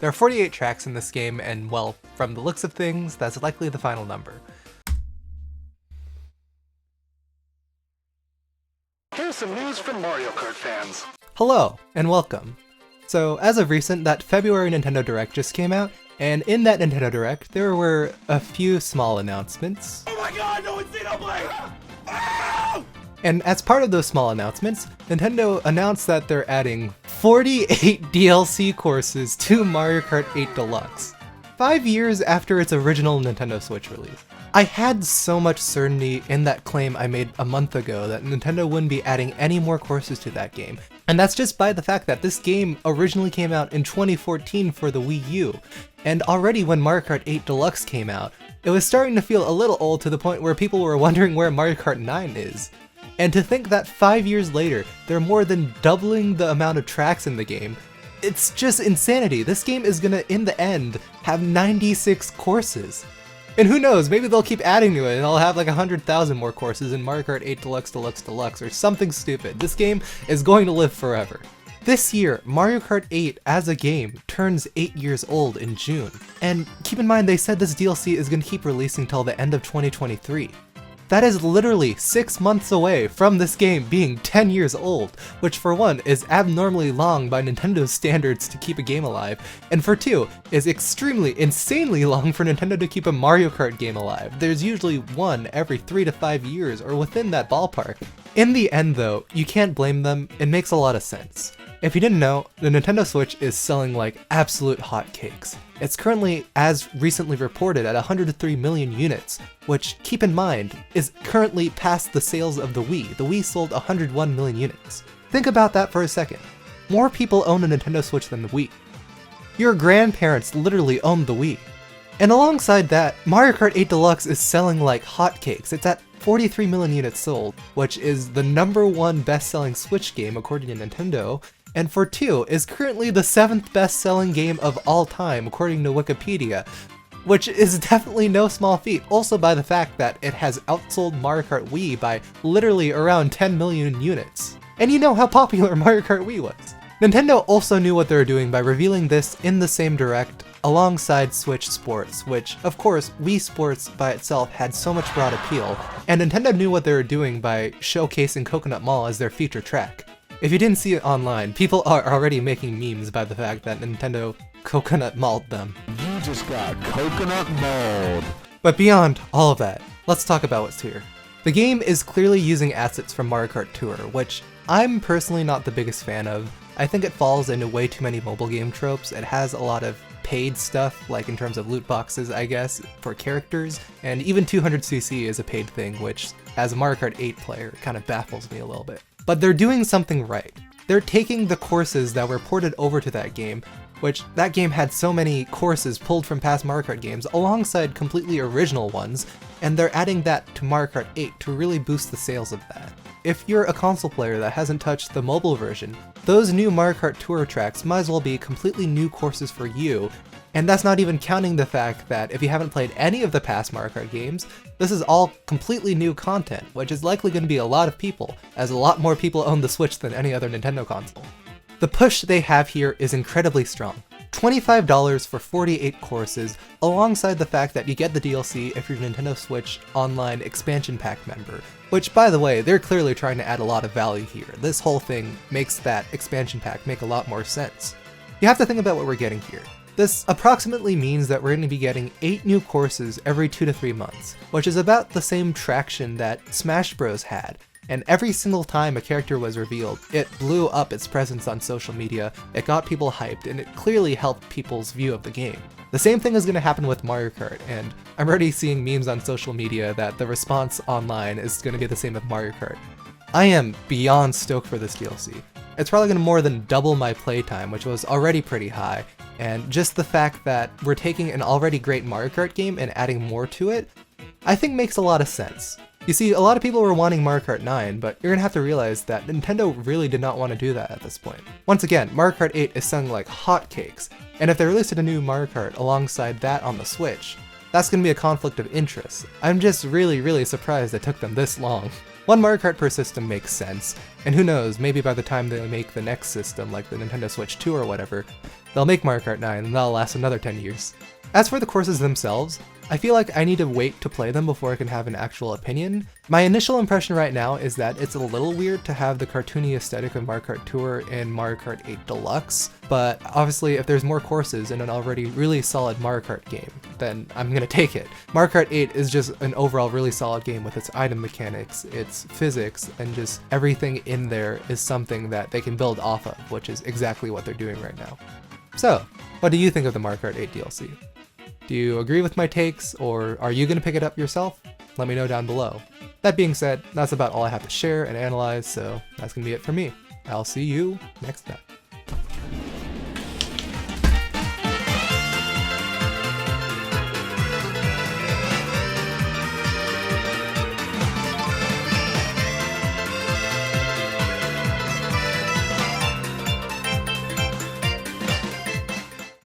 There are 48 tracks in this game, and well, from the looks of things, that's likely the final number. Here's some news from Mario Kart fans. Hello, and welcome. So, as of recent, that February Nintendo Direct just came out, and in that Nintendo Direct, there were a few small announcements. Oh my god, no one's seen a blade! And as part of those small announcements, Nintendo announced that they're adding 48 DLC courses to Mario Kart 8 Deluxe, 5 years after its original Nintendo Switch release. I had so much certainty in that claim I made a month ago that Nintendo wouldn't be adding any more courses to that game, and that's just by the fact that this game originally came out in 2014 for the Wii U, and already when Mario Kart 8 Deluxe came out, it was starting to feel a little old to the point where people were wondering where Mario Kart 9 is. And to think that 5 years later, they're more than doubling the amount of tracks in the game, it's just insanity. This game is gonna, in the end, have 96 courses. And who knows, maybe they'll keep adding to it and I'll have like 100,000 more courses in Mario Kart 8 Deluxe Deluxe Deluxe or something stupid. This game is going to live forever. This year, Mario Kart 8 as a game turns 8 years old in June. And keep in mind they said this DLC is going to keep releasing till the end of 2023. That is literally 6 months away from this game being 10 years old, which for one is abnormally long by Nintendo's standards to keep a game alive, and for two is extremely, insanely long for Nintendo to keep a Mario Kart game alive. There's usually one every 3 to 5 years or within that ballpark. In the end though, you can't blame them, it makes a lot of sense. If you didn't know, the Nintendo Switch is selling like absolute hotcakes. It's currently, as recently reported, at 103 million units, which, keep in mind, is currently past the sales of the Wii. The Wii sold 101 million units. Think about that for a second. More people own a Nintendo Switch than the Wii. Your grandparents literally owned the Wii. And alongside that, Mario Kart 8 Deluxe is selling like hotcakes. It's at 43 million units sold, which is the #1 best-selling Switch game according to Nintendo, and for two, is currently the 7th best-selling game of all time according to Wikipedia, which is definitely no small feat, also by the fact that it has outsold Mario Kart Wii by literally around 10 million units. And you know how popular Mario Kart Wii was. Nintendo also knew what they were doing by revealing this in the same Direct alongside Switch Sports, which, of course, Wii Sports by itself had so much broad appeal, and Nintendo knew what they were doing by showcasing Coconut Mall as their feature track. If you didn't see it online, people are already making memes by the fact that Nintendo coconut mauled them. You just got coconut mauled. But beyond all of that, let's talk about what's here. The game is clearly using assets from Mario Kart Tour, which I'm personally not the biggest fan of. I think it falls into way too many mobile game tropes. It has a lot of paid stuff, like in terms of loot boxes, I guess, for characters, and even 200cc is a paid thing, which, as a Mario Kart 8 player, kind of baffles me a little bit. But they're doing something right. They're taking the courses that were ported over to that game, which that game had so many courses pulled from past Mario Kart games alongside completely original ones, and they're adding that to Mario Kart 8 to really boost the sales of that. If you're a console player that hasn't touched the mobile version, those new Mario Kart Tour tracks might as well be completely new courses for you, and that's not even counting the fact that if you haven't played any of the past Mario Kart games, this is all completely new content, which is likely going to be a lot of people, as a lot more people own the Switch than any other Nintendo console. The push they have here is incredibly strong. $25 for 48 courses, alongside the fact that you get the DLC if you're a Nintendo Switch Online Expansion Pack member, which, by the way, they're clearly trying to add a lot of value here. This whole thing makes that expansion pack make a lot more sense. You have to think about what we're getting here. This approximately means that we're going to be getting 8 new courses every 2 to 3 months, which is about the same traction that Smash Bros had, and every single time a character was revealed, it blew up its presence on social media, it got people hyped, and it clearly helped people's view of the game. The same thing is going to happen with Mario Kart, and I'm already seeing memes on social media that the response online is going to be the same with Mario Kart. I am beyond stoked for this DLC. It's probably going to more than double my playtime, which was already pretty high, and just the fact that we're taking an already great Mario Kart game and adding more to it, I think makes a lot of sense. You see, a lot of people were wanting Mario Kart 9, but you're gonna have to realize that Nintendo really did not want to do that at this point. Once again, Mario Kart 8 is selling like hotcakes, and if they released a new Mario Kart alongside that on the Switch, that's gonna be a conflict of interest. I'm just really surprised it took them this long. One Mario Kart per system makes sense, and who knows, maybe by the time they make the next system, like the Nintendo Switch 2 or whatever, they'll make Mario Kart 9 and that'll last another 10 years. As for the courses themselves, I feel like I need to wait to play them before I can have an actual opinion. My initial impression right now is that it's a little weird to have the cartoony aesthetic of Mario Kart Tour in Mario Kart 8 Deluxe, but obviously if there's more courses in an already really solid Mario Kart game, then I'm gonna take it. Mario Kart 8 is just an overall really solid game with its item mechanics, its physics, and just everything in there is something that they can build off of, which is exactly what they're doing right now. So, what do you think of the Mario Kart 8 DLC? Do you agree with my takes, or are you going to pick it up yourself? Let me know down below. That being said, that's about all I have to share and analyze, so that's going to be it for me. I'll see you next time.